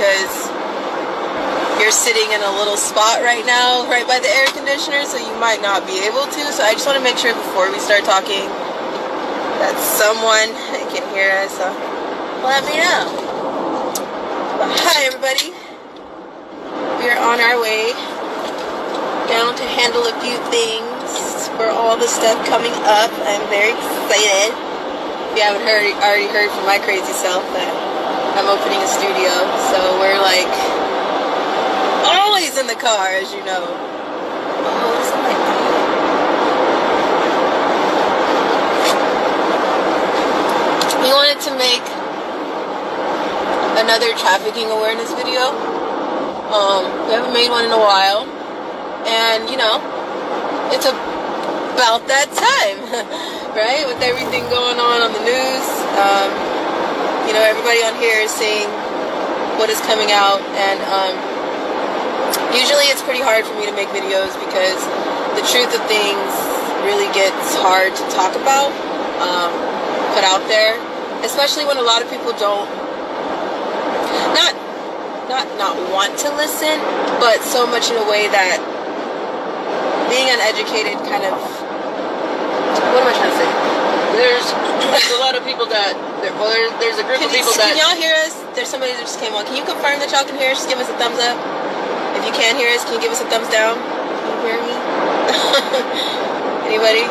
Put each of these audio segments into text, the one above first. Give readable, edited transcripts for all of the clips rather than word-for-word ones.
because you're sitting in a little spot right now, right by the air conditioner, so you might not be able to. So I just want to make sure before we start talking that someone can hear us. So let me know. But hi, everybody. We are on our way down to handle a few things for all the stuff coming up. I'm very excited. If you haven't already heard from my crazy self that I'm opening a studio, so we're like always in the car, as you know. Always in the car. We wanted to make another trafficking awareness video. We haven't made one in a while, and you know, it's about that time, right? With everything going on the news, you know, everybody on here is saying what is coming out, and usually it's pretty hard for me to make videos because the truth of things really gets hard to talk about, put out there, especially when a lot of people don't not want to listen, but so much in a way that being uneducated kind of, what am I trying to say? There's a lot of people that, there's a group of people that... Can y'all hear us? There's somebody that just came on. Can you confirm that y'all can hear us? Just give us a thumbs up. If you can't hear us, can you give us a thumbs down? Can you hear me? Anybody?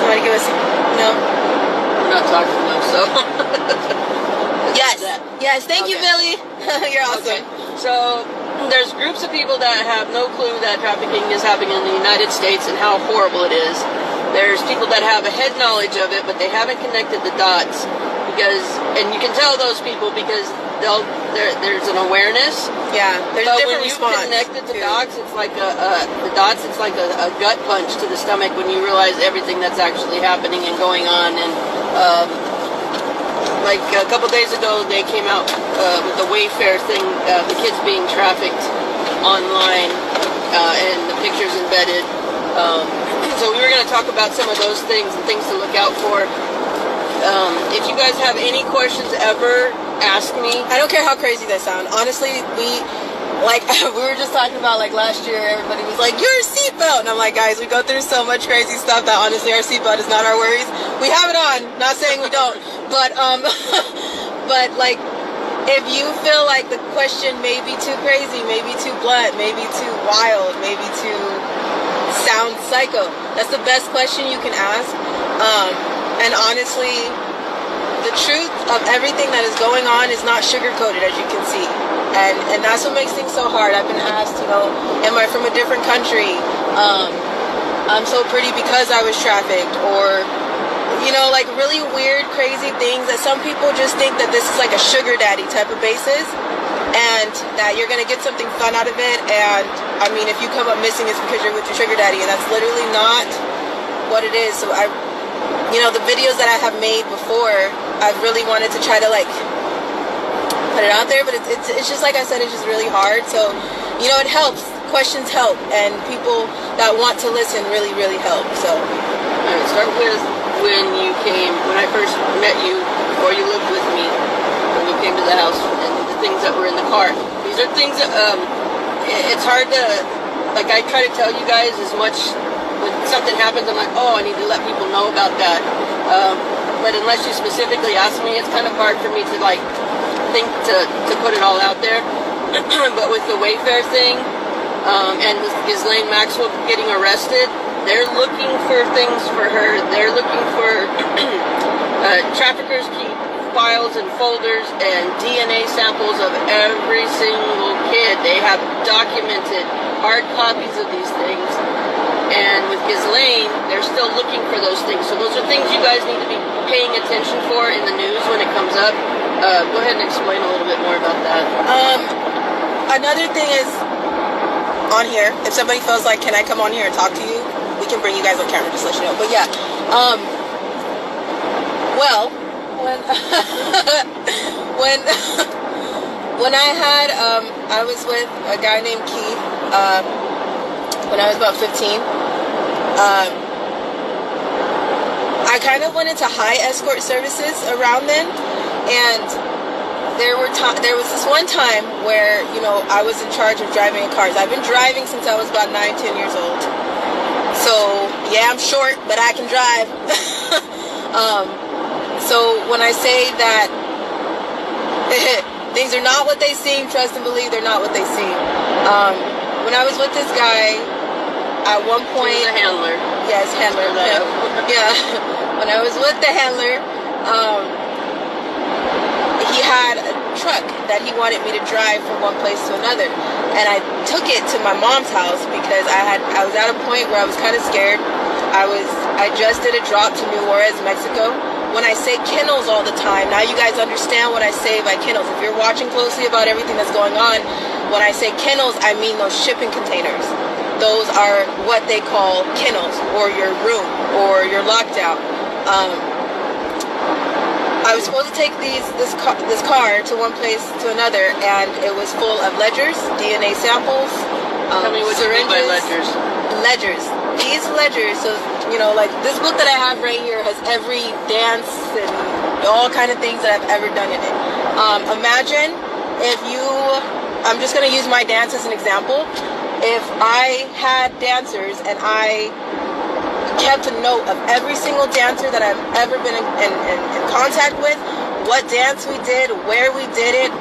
Somebody give us a... No? We're not talking though, so... Yes. Yes, thank you, Billy. You're awesome. Okay. So, there's groups of people that have no clue that trafficking is happening in the United States and how horrible it is. There's people that have a head knowledge of it, but they haven't connected the dots. And you can tell those people because there's an awareness. Yeah, there's a different response. When you connected the dots, it's like a gut punch to the stomach when you realize everything that's actually happening and going on. And like a couple days ago, they came out with the Wayfair thing, the kids being trafficked online, and the pictures embedded. So we were going to talk about some of those things and things to look out for. If you guys have any questions ever, ask me. I don't care how crazy they sound. Honestly, we were just talking about, like, last year, everybody was like, your seatbelt! And I'm like, guys, we go through so much crazy stuff that honestly our seatbelt is not our worries. We have it on. Not saying we don't. But, but, like, if you feel like the question may be too crazy, maybe too blunt, maybe too wild, maybe too sound psycho, that's the best question you can ask. And honestly, the truth of everything that is going on is not sugar-coated, as you can see. And that's what makes things so hard. I've been asked, you know, am I from a different country? I'm so pretty because I was trafficked, or, you know, like really weird, crazy things that some people just think that this is like a sugar daddy type of basis, and that you're going to get something fun out of it. And, I mean, if you come up missing, it's because you're with your sugar daddy, and that's literally not what it is. So you know, the videos that I have made before, I've really wanted to try to, like, put it out there, but it's just, like I said, it's just really hard. So, you know, it helps. Questions help, and people that want to listen really, really help. So, all right, start with when I first met you, before you lived with me, when you came to the house, and the things that were in the car. These are things that, it's hard to, like, I try to tell you guys as much. When something happens, I'm like, oh, I need to let people know about that. But unless you specifically ask me, it's kind of hard for me to, like, think to put it all out there. But with the Wayfair thing, and with Ghislaine Maxwell getting arrested, they're looking for things for her. They're looking for traffickers keep files and folders and DNA samples of every single kid. They have documented hard copies of these things. And with Ghislaine, they're still looking for those things. So those are things you guys need to be paying attention for in the news when it comes up. Go ahead and explain a little bit more about that. Another thing is, on here, if somebody feels like, can I come on here and talk to you? We can bring you guys on camera, just let you know. But yeah, well, when I had, I was with a guy named Keith, when I was about 15. I kind of went into high escort services around then, And there was this one time where, you know, I was in charge of driving in cars. I've been driving since I was about 9, 10 years old. So, yeah, I'm short, but I can drive. So when I say that things are not what they seem, trust and believe they're not what they seem. When I was with this guy, at one point... He was a handler. Yes, handler. Yeah. When I was with the handler, he had a truck that he wanted me to drive from one place to another, and I took it to my mom's house because I was at a point where I was kind of scared. I just did a drop to New Juarez, Mexico. When I say kennels all the time, now you guys understand what I say by kennels. If you're watching closely about everything that's going on, when I say kennels, I mean those shipping containers. Those are what they call kennels, or your room, or your lockdown. I was supposed to take this car to one place to another, and it was full of ledgers, DNA samples, Tell me what syringes. you mean by ledgers. Ledgers. These ledgers, so, you know, like this book that I have right here has every dance and all kind of things that I've ever done in it. Imagine if I'm just going to use my dance as an example. If I had dancers and I kept a note of every single dancer that I've ever been in contact with, what dance we did, where we did it,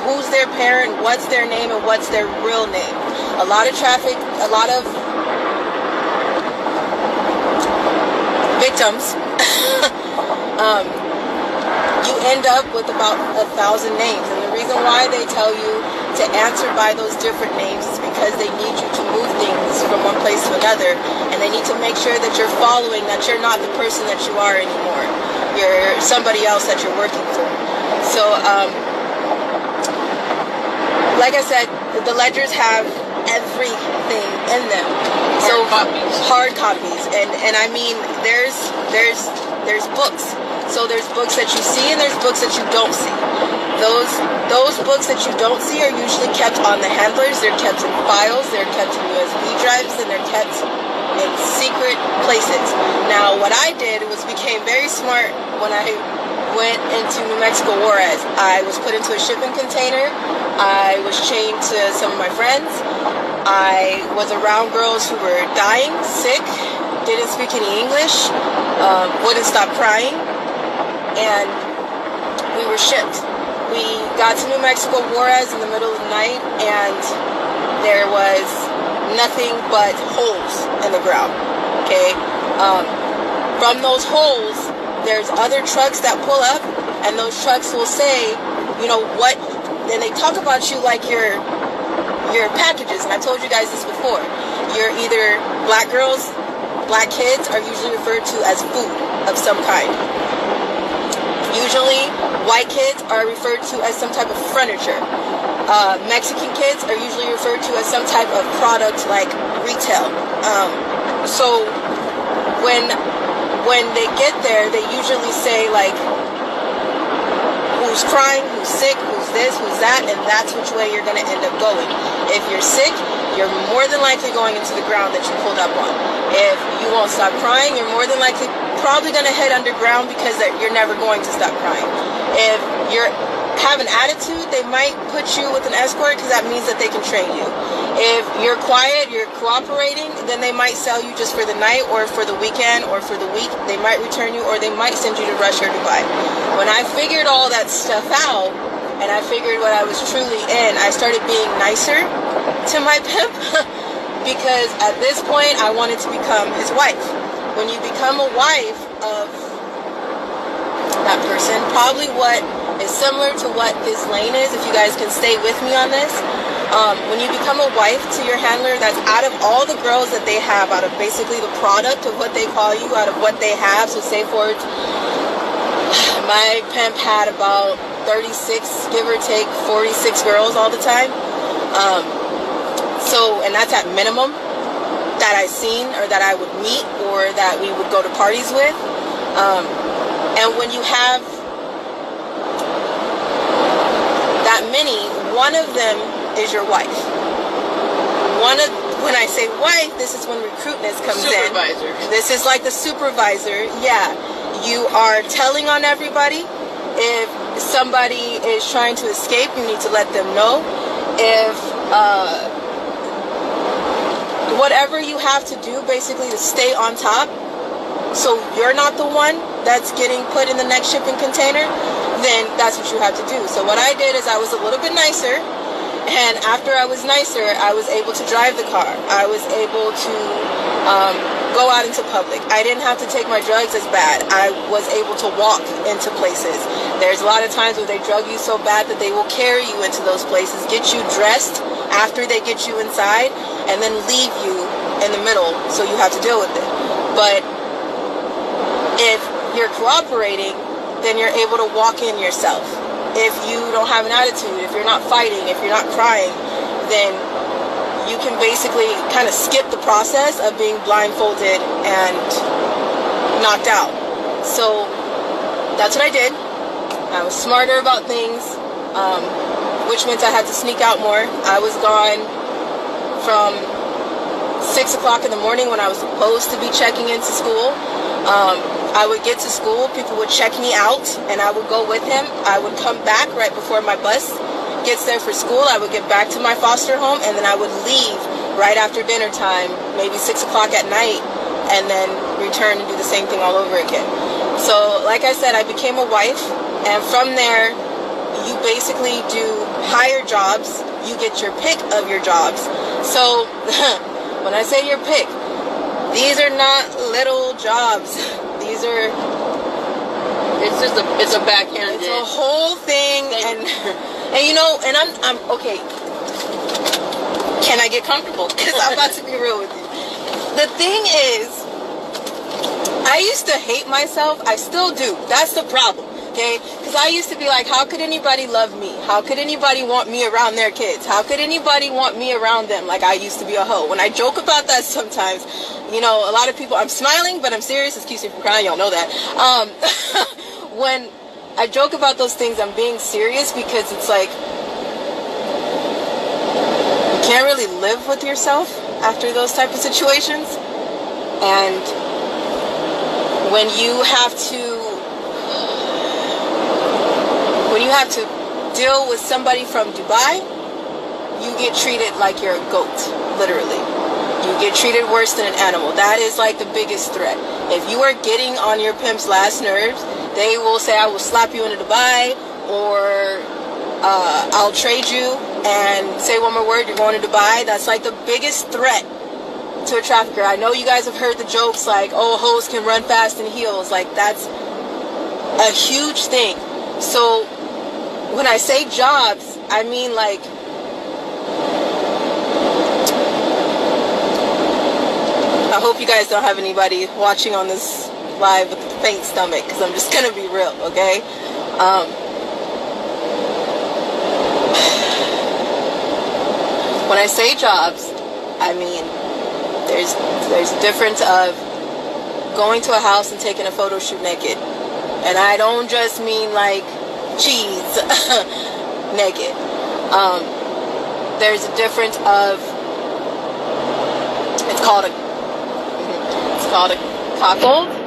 who's their parent, what's their name, and what's their real name. A lot of traffic, a lot of victims, you end up with about 1,000 names. And the reason why they tell you to answer by those different names is because they need you to move things from one place to another, and they need to make sure that you're following, that you're not the person that you are anymore. You're somebody else that you're working for. So, like I said, the ledgers have everything in them. Hard copies. And I mean, there's books. So there's books that you see and there's books that you don't see. Those books that you don't see are usually kept on the handlers. They're kept in files, they're kept in USB drives, and they're kept in secret places. Now, what I did was became very smart when I went into New Mexico Juarez. I was put into a shipping container. I was chained to some of my friends. I was around girls who were dying, sick, didn't speak any English, wouldn't stop crying, and we were shipped. We got to New Mexico Juarez in the middle of the night, and there was nothing but holes in the ground, okay? From those holes, there's other trucks that pull up, and those trucks will say, you know, what, and they talk about you like your packages, and I told you guys this before. You're either black girls, black kids are usually referred to as food of some kind. Usually, white kids are referred to as some type of furniture. Mexican kids are usually referred to as some type of product like retail. So when they get there, they usually say like, who's crying, who's sick, who's this, who's that, and that's which way you're going to end up going. If you're sick, you're more than likely going into the ground that you pulled up on. If you won't stop crying, you're more than likely probably going to head underground because you're never going to stop crying. If you have an attitude, they might put you with an escort because that means that they can train you. If you're quiet, you're cooperating, then they might sell you just for the night or for the weekend or for the week. They might return you or they might send you to Russia or Dubai. When I figured all that stuff out and I figured what I was truly in, I started being nicer to my pimp because at this point I wanted to become his wife. When you become a wife of that person, probably what is similar to what his lane is, if you guys can stay with me on this, when you become a wife to your handler, that's out of all the girls that they have, out of basically the product of what they call you, out of what they have. So say for my pimp had about 36, give or take 46 girls all the time. And that's at minimum that I seen or that I would meet or that we would go to parties with. And when you have that many, one of them is your wife. When I say wife, this is when recruitness comes Supervisor. in. This is like the supervisor. Yeah, you are telling on everybody. If somebody is trying to escape, you need to let them know. If whatever you have to do basically to stay on top, so you're not the one that's getting put in the next shipping container, then that's what you have to do. So what I did is I was a little bit nicer, and after I was nicer, I was able to drive the car. I was able to go out into public. I didn't have to take my drugs as bad. I was able to walk into places. There's a lot of times where they drug you so bad that they will carry you into those places, get you dressed after they get you inside, and then leave you in the middle, so you have to deal with it. But if you're cooperating, then you're able to walk in yourself. If you don't have an attitude, if you're not fighting, if you're not crying, then you can basically kind of skip the process of being blindfolded and knocked out. So that's what I did. I was smarter about things, which meant I had to sneak out more. I was gone from 6 o'clock in the morning when I was supposed to be checking into school. I would get to school, people would check me out, and I would go with him. I would come back right before my bus gets there for school. I would get back to my foster home, and then I would leave right after dinner time, maybe 6 o'clock at night, and then return and do the same thing all over again. So, like I said, I became a wife, and from there, you basically do higher jobs. You get your pick of your jobs. So, when I say your pick, these are not little jobs. These are... It's a backhanded... It's a whole thing, and you know, and I'm okay. Can I get comfortable? Because I'm about to be real with you. The thing is, I used to hate myself. I still do. That's the problem, okay? Because I used to be like, how could anybody love me? How could anybody want me around their kids? How could anybody want me around them? Like, I used to be a hoe. When I joke about that sometimes, you know, a lot of people, I'm smiling, but I'm serious. Excuse me for crying. Y'all know that. When I joke about those things, I'm being serious, because it's like, you can't really live with yourself after those type of situations. And when you have to deal with somebody from Dubai, you get treated like you're a goat, literally. You get treated worse than an animal. That is like the biggest threat. If you are getting on your pimp's last nerves, they will say, I will slap you into Dubai, or I'll trade you, and say one more word, you're going to Dubai. That's like the biggest threat to a trafficker. I know you guys have heard the jokes like, oh, hoes can run fast in heels. Like, that's a huge thing. So when I say jobs, I mean like, I hope you guys don't have anybody watching on this live with a faint stomach, because I'm just gonna be real, okay? When I say jobs, I mean there's a difference of going to a house and taking a photo shoot naked, and I don't just mean like cheese naked. There's a difference of, it's called a cockhold.